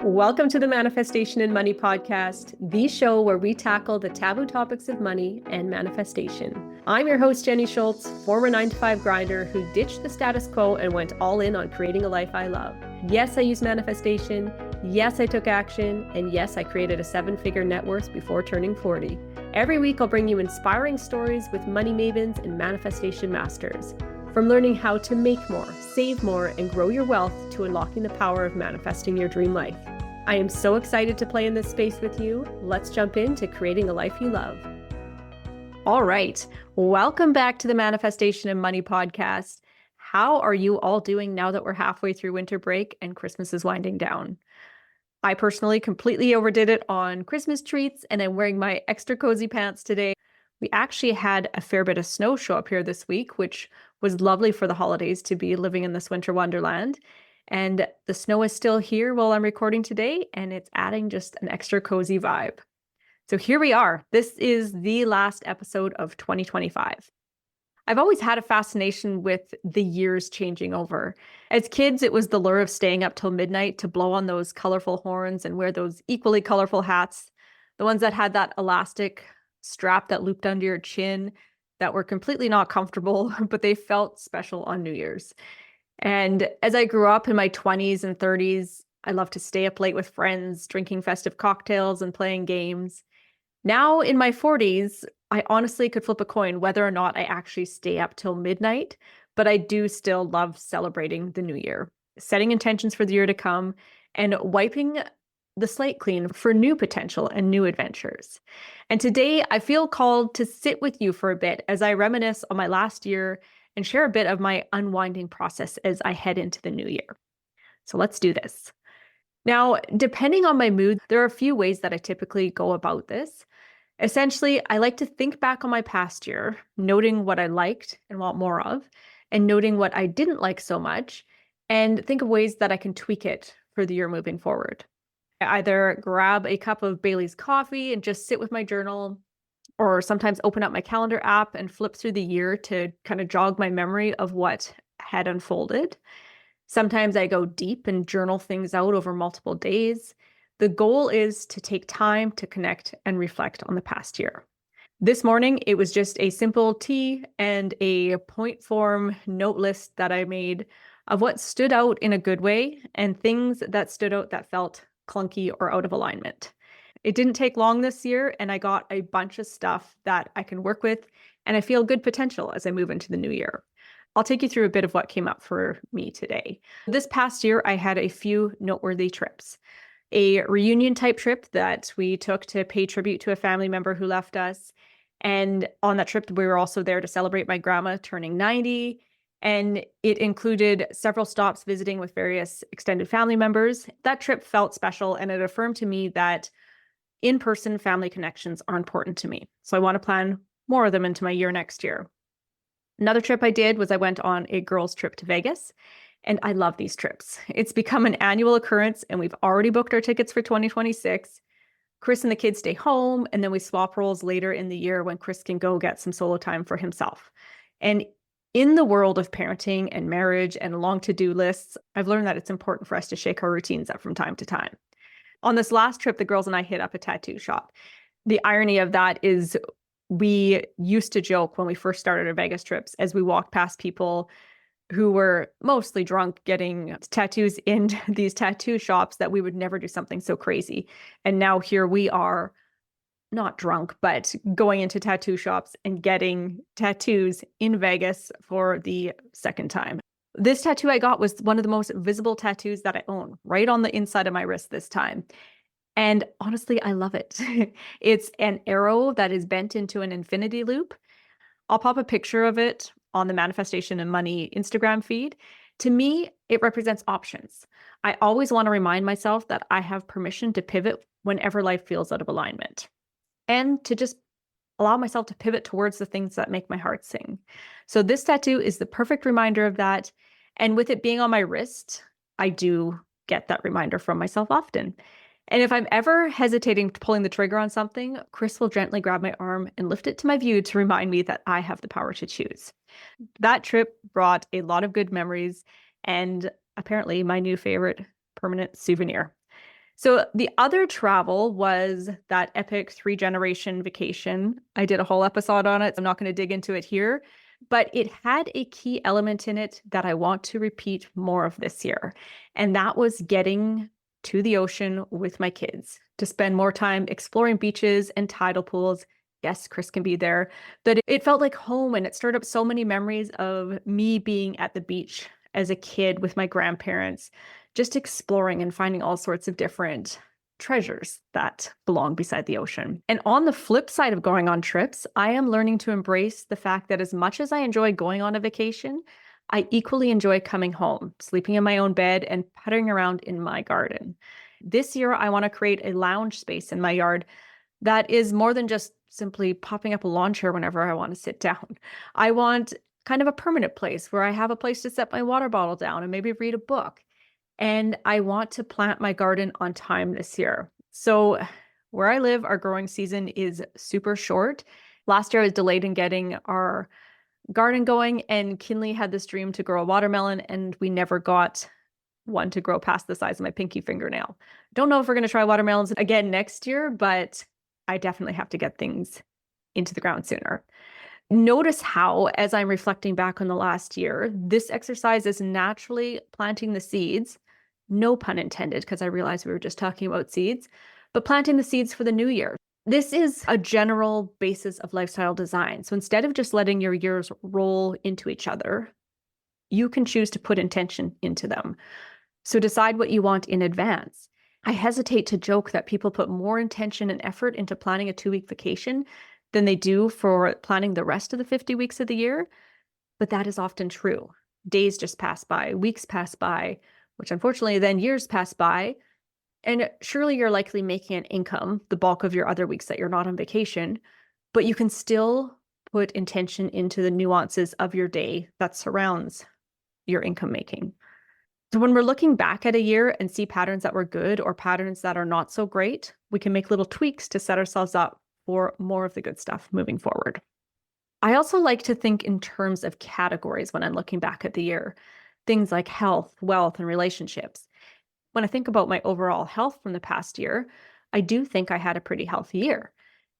Welcome to the Manifestation and Money podcast, the show where we tackle the taboo topics of money and manifestation. I'm your host, Jenny Schultz, former 9-to-5 grinder who ditched the status quo and went all in on creating a life I love. Yes, I use manifestation. Yes, I took action. And yes, I created a 7-figure net worth before turning 40. Every week, I'll bring you inspiring stories with money mavens and manifestation masters. From learning how to make more, save more, and grow your wealth to unlocking the power of manifesting your dream life. I am so excited to play in this space with you. Let's jump into creating a life you love. All right. Welcome back to the Manifestation and Money podcast. How are you all doing now that we're halfway through winter break and Christmas is winding down? I personally completely overdid it on Christmas treats, and I'm wearing my extra cozy pants today. We actually had a fair bit of snow show up here this week, which was lovely for the holidays to be living in this winter wonderland. And the snow is still here while I'm recording today, and it's adding just an extra cozy vibe. So here we are. This is the last episode of 2025. I've always had a fascination with the years changing over. As kids, it was the lure of staying up till midnight to blow on those colorful horns and wear those equally colorful hats, the ones that had that elastic strap that looped under your chin, that were completely not comfortable, but they felt special on New Year's. And as I grew up in my 20s and 30s, I loved to stay up late with friends, drinking festive cocktails and playing games. Now in my 40s, I honestly could flip a coin whether or not I actually stay up till midnight, but I do still love celebrating the new year, setting intentions for the year to come, and wiping the slate clean for new potential and new adventures. And today I feel called to sit with you for a bit as I reminisce on my last year and share a bit of my unwinding process as I head into the new year. So let's do this. Now, depending on my mood, there are a few ways that I typically go about this. Essentially, I like to think back on my past year, noting what I liked and want more of, and noting what I didn't like so much, and think of ways that I can tweak it for the year moving forward. I either grab a cup of Bailey's coffee and just sit with my journal, or sometimes open up my calendar app and flip through the year to kind of jog my memory of what had unfolded. Sometimes I go deep and journal things out over multiple days. The goal is to take time to connect and reflect on the past year. This morning, it was just a simple tea and a point form note list that I made of what stood out in a good way and things that stood out that felt clunky or out of alignment. It didn't take long this year, and I got a bunch of stuff that I can work with, and I feel good potential as I move into the new year. I'll take you through a bit of what came up for me today. This past year, I had a few noteworthy trips. A reunion type trip that we took to pay tribute to a family member who left us. And on that trip, we were also there to celebrate my grandma turning 90. And it included several stops visiting with various extended family members. That trip felt special, and it affirmed to me that in-person family connections are important to me. So I want to plan more of them into my year next year. Another trip I did was I went on a girls' trip to Vegas. And I love these trips. It's become an annual occurrence, and we've already booked our tickets for 2026. Chris and the kids stay home, and then we swap roles later in the year when Chris can go get some solo time for himself. And in the world of parenting and marriage and long to-do lists, I've learned that it's important for us to shake our routines up from time to time. On this last trip, the girls and I hit up a tattoo shop. The irony of that is we used to joke when we first started our Vegas trips as we walked past people who were mostly drunk getting tattoos in these tattoo shops that we would never do something so crazy. And now here we are, not drunk, but going into tattoo shops and getting tattoos in Vegas for the second time. This tattoo I got was one of the most visible tattoos that I own, right on the inside of my wrist this time. And honestly, I love it. It's an arrow that is bent into an infinity loop. I'll pop a picture of it on the Manifestation and Money Instagram feed. To me, it represents options. I always want to remind myself that I have permission to pivot whenever life feels out of alignment, and to just allow myself to pivot towards the things that make my heart sing. So this tattoo is the perfect reminder of that. And with it being on my wrist, I do get that reminder from myself often. And if I'm ever hesitating to pulling the trigger on something, Chris will gently grab my arm and lift it to my view to remind me that I have the power to choose. That trip brought a lot of good memories and apparently my new favorite permanent souvenir. So the other travel was that epic 3 generation vacation. I did a whole episode on it. So I'm not going to dig into it here, but it had a key element in it that I want to repeat more of this year. And that was getting to the ocean with my kids to spend more time exploring beaches and tidal pools. Yes, Chris can be there, but it felt like home, and it stirred up so many memories of me being at the beach as a kid with my grandparents, just exploring and finding all sorts of different treasures that belong beside the ocean. And on the flip side of going on trips, I am learning to embrace the fact that as much as I enjoy going on a vacation, I equally enjoy coming home, sleeping in my own bed, and puttering around in my garden. This year, I want to create a lounge space in my yard that is more than just simply popping up a lawn chair whenever I want to sit down. I want kind of a permanent place where I have a place to set my water bottle down and maybe read a book. And I want to plant my garden on time this year. So, where I live, our growing season is super short. Last year, I was delayed in getting our garden going, and Kinley had this dream to grow a watermelon, and we never got one to grow past the size of my pinky fingernail. Don't know if we're going to try watermelons again next year, but I definitely have to get things into the ground sooner. Notice how, as I'm reflecting back on the last year, this exercise is naturally planting the seeds, no pun intended, because I realized we were just talking about seeds, but planting the seeds for the new year. This is a general basis of lifestyle design. So instead of just letting your years roll into each other, you can choose to put intention into them. So decide what you want in advance. I hesitate to joke that people put more intention and effort into planning a 2-week vacation than they do for planning the rest of the 50 weeks of the year, but that is often true. Days just pass by, weeks pass by, which unfortunately then years pass by, and surely you're likely making an income the bulk of your other weeks that you're not on vacation, but you can still put intention into the nuances of your day that surrounds your income making. So when we're looking back at a year and see patterns that were good or patterns that are not so great, we can make little tweaks to set ourselves up for more of the good stuff moving forward. I also like to think in terms of categories when I'm looking back at the year, things like health, wealth, and relationships. When I think about my overall health from the past year, I do think I had a pretty healthy year.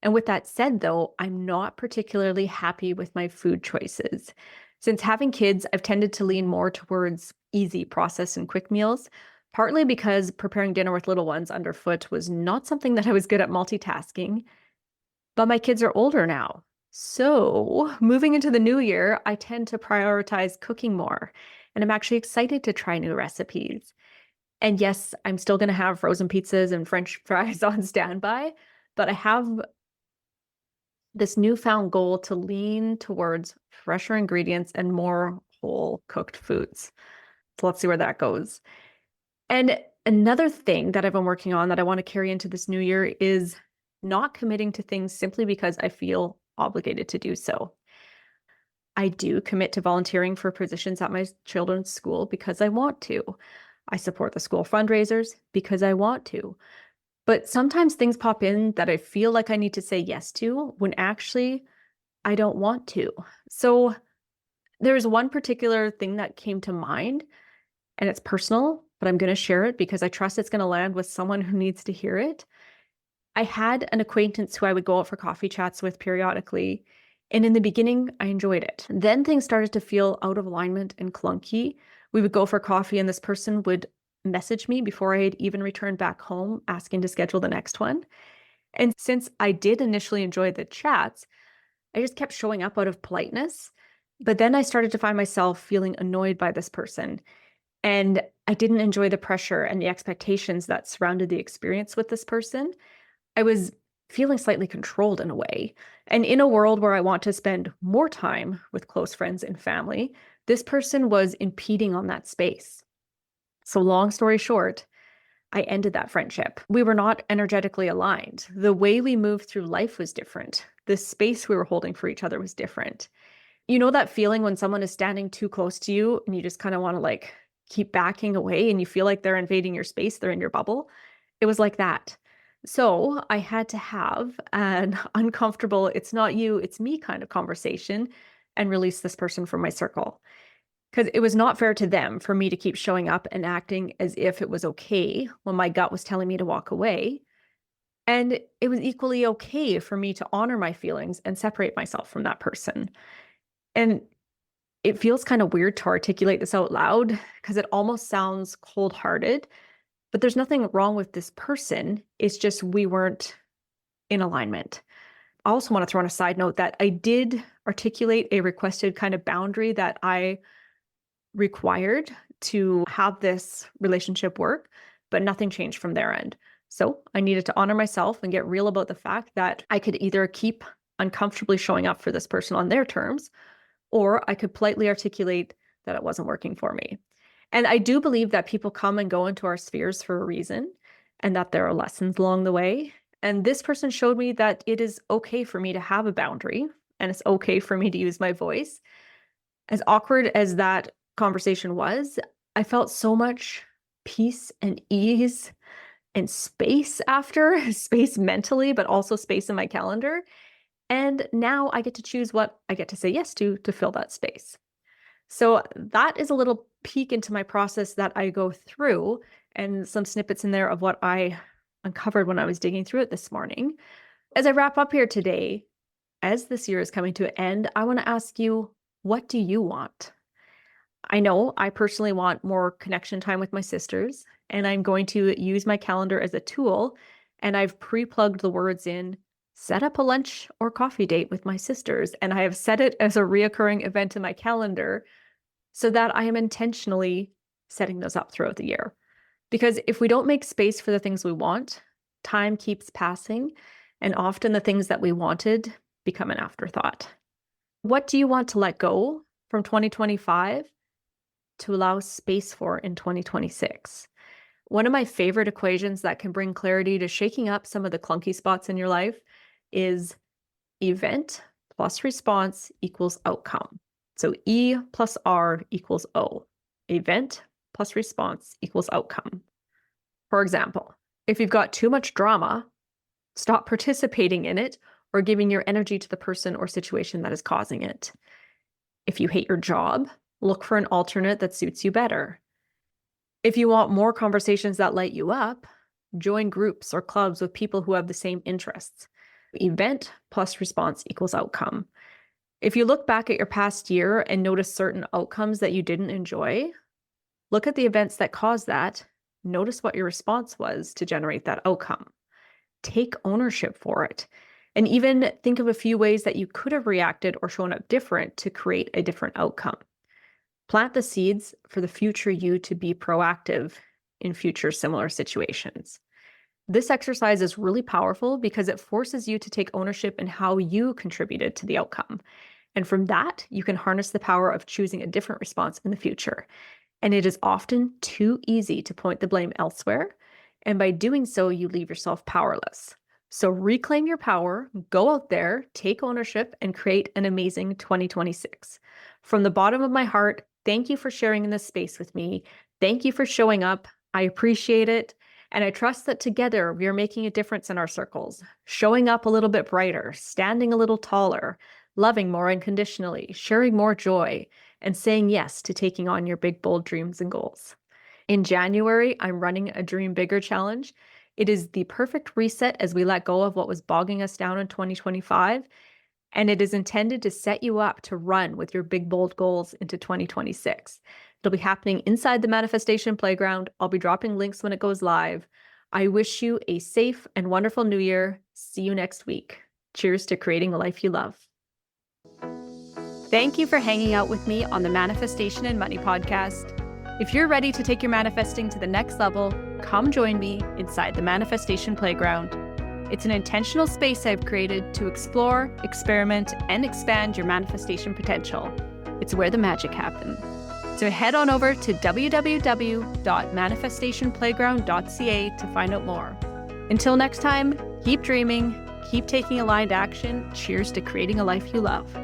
And with that said, though, I'm not particularly happy with my food choices. Since having kids, I've tended to lean more towards easy processed and quick meals, partly because preparing dinner with little ones underfoot was not something that I was good at multitasking. But my kids are older now. So, moving into the new year, I tend to prioritize cooking more. And I'm actually excited to try new recipes. And yes, I'm still going to have frozen pizzas and French fries on standby, but I have this newfound goal to lean towards fresher ingredients and more whole cooked foods. So let's see where that goes. And another thing that I've been working on that I want to carry into this new year is not committing to things simply because I feel obligated to do so. I do commit to volunteering for positions at my children's school because I want to. I support the school fundraisers because I want to. But sometimes things pop in that I feel like I need to say yes to when actually I don't want to. So there's one particular thing that came to mind, and it's personal, but I'm going to share it because I trust it's going to land with someone who needs to hear it. I had an acquaintance who I would go out for coffee chats with periodically. And in the beginning, I enjoyed it. Then things started to feel out of alignment and clunky. We would go for coffee, and this person would message me before I had even returned back home, asking to schedule the next one. And since I did initially enjoy the chats, I just kept showing up out of politeness. But then I started to find myself feeling annoyed by this person. And I didn't enjoy the pressure and the expectations that surrounded the experience with this person. I was feeling slightly controlled in a way. And in a world where I want to spend more time with close friends and family, this person was impeding on that space. So, long story short, I ended that friendship. We were not energetically aligned. The way we moved through life was different. The space we were holding for each other was different. You know that feeling when someone is standing too close to you and you just kind of want to keep backing away and you feel like they're invading your space, they're in your bubble? It was like that. So I had to have an uncomfortable, it's not you, it's me kind of conversation and release this person from my circle. because it was not fair to them for me to keep showing up and acting as if it was okay when my gut was telling me to walk away. And it was equally okay for me to honor my feelings and separate myself from that person. And it feels kind of weird to articulate this out loud because it almost sounds cold-hearted, but there's nothing wrong with this person. It's just we weren't in alignment. I also want to throw in a side note that I did articulate a requested kind of boundary that I required to have this relationship work, but nothing changed from their end. So I needed to honor myself and get real about the fact that I could either keep uncomfortably showing up for this person on their terms, or I could politely articulate that it wasn't working for me. And I do believe that people come and go into our spheres for a reason and that there are lessons along the way. And this person showed me that it is okay for me to have a boundary and it's okay for me to use my voice. As awkward as that conversation was, I felt so much peace and ease and space after, space mentally, but also space in my calendar. And now I get to choose what I get to say yes to fill that space. So that is a little peek into my process that I go through and some snippets in there of what I uncovered when I was digging through it this morning. As I wrap up here today, as this year is coming to an end, I want to ask you, what do you want? I know I personally want more connection time with my sisters, and I'm going to use my calendar as a tool. And I've pre-plugged the words in, set up a lunch or coffee date with my sisters. And I have set it as a reoccurring event in my calendar so that I am intentionally setting those up throughout the year. Because if we don't make space for the things we want, time keeps passing, and often the things that we wanted become an afterthought. What do you want to let go from 2025 to allow space for in 2026? One of my favorite equations that can bring clarity to shaking up some of the clunky spots in your life is event plus response equals outcome. So E plus R equals O. Event plus response equals outcome. For example, if you've got too much drama, stop participating in it or giving your energy to the person or situation that is causing it. If you hate your job, look for an alternate that suits you better. If you want more conversations that light you up, join groups or clubs with people who have the same interests. Event plus response equals outcome. If you look back at your past year and notice certain outcomes that you didn't enjoy, look at the events that caused that. Notice what your response was to generate that outcome. Take ownership for it. And even think of a few ways that you could have reacted or shown up different to create a different outcome. Plant the seeds for the future you to be proactive in future similar situations. This exercise is really powerful because it forces you to take ownership in how you contributed to the outcome. And from that, you can harness the power of choosing a different response in the future. And it is often too easy to point the blame elsewhere. And by doing so, you leave yourself powerless. So reclaim your power, go out there, take ownership, and create an amazing 2026. From the bottom of my heart, thank you for sharing in this space with me. Thank you for showing up. I appreciate it. And I trust that together we are making a difference in our circles, showing up a little bit brighter, standing a little taller, loving more unconditionally, sharing more joy, and saying yes to taking on your big, bold dreams and goals. In January, I'm running a Dream Bigger challenge. It is the perfect reset as we let go of what was bogging us down in 2025. And it is intended to set you up to run with your big, bold goals into 2026. It'll be happening inside the Manifestation Playground. I'll be dropping links when it goes live. I wish you a safe and wonderful new year. See you next week. Cheers to creating a life you love. Thank you for hanging out with me on the Manifestation and Money podcast. If you're ready to take your manifesting to the next level, come join me inside the Manifestation Playground. It's an intentional space I've created to explore, experiment, and expand your manifestation potential. It's where the magic happens. So head on over to www.manifestationplayground.ca to find out more. Until next time, keep dreaming, keep taking aligned action. Cheers to creating a life you love.